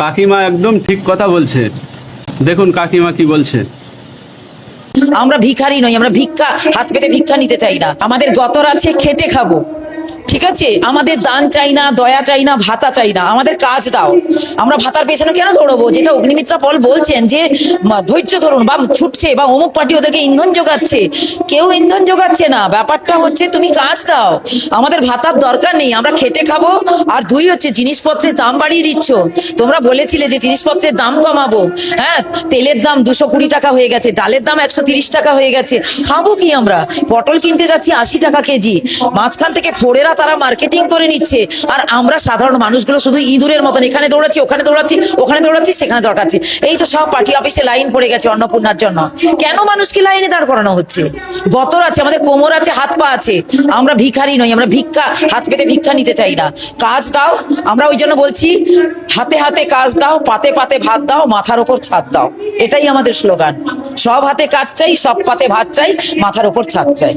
কাকিমা একদম ঠিক কথা বলছে। দেখুন কাকিমা কি বলছে। আমরা ভিখারি নই, আমরা ভিক্ষা হাত পেতে ভিক্ষা নিতে চাই না। আমাদের গতর আছে, খেটে খাবো, ঠিক আছে? আমাদের দান চাই না, দয়া চাই না, ভাতা চাই না, আমাদের কাজ দাও। আমরা ভাতার পেছনে কেন দৌড়বো? যেটা অগ্নিমিত্রা পল বলছেন যে ধৈর্য ধরুন, বা ছুটছে, বা অমুক পার্টি ওদেরকে ইন্ধন যোগাচ্ছে। কেউ ইন্ধন যোগাচ্ছে না, ব্যাপারটা হচ্ছে তুমি কাজ দাও। আমাদের ভাতার দরকার নেই, আমরা খেটে খাবো। আর দুই হচ্ছে জিনিসপত্রের দাম বাড়িয়ে দিচ্ছ। তোমরা বলেছিলে যে জিনিসপত্রের দাম কমাবো, হ্যাঁ, তেলের দাম 220 টাকা হয়ে গেছে, ডালের দাম 130 টাকা হয়ে গেছে। খাবো কি আমরা? পটল কিনতে যাচ্ছি 80 টাকা কেজি, মাঝখান থেকে ফোড়েরা তারা মার্কেটিং করে নিচ্ছে, আর আমরা সাধারণ মানুষগুলো শুধু ইঁদুরের মতন এখানে দৌড়াচ্ছি, ওখানে দৌড়াচ্ছি, ওখানে দৌড়াচ্ছি, সেখানে দৌড়াচ্ছি। এই তো সব পার্টি অফিসে লাইন পড়ে গেছে অন্নপূর্ণার জন্য। কেন মানুষকে লাইনে দাঁড় করানো হচ্ছে? গতর আছে, আমাদের কোমর আছে, হাত পা আছে। আমরা ভিখারি নই, আমরা ভিক্ষা হাত পেতে ভিক্ষা নিতে চাই না। কাজ দাও। আমরা ওই জন্য বলছি, হাতে হাতে কাজ দাও, পাতে পাতে ভাত দাও, মাথার ওপর ছাদ দাও। এটাই আমাদের স্লোগান। সব হাতে কাজ চাই, সব পাতে ভাত চাই, মাথার ওপর ছাদ চাই।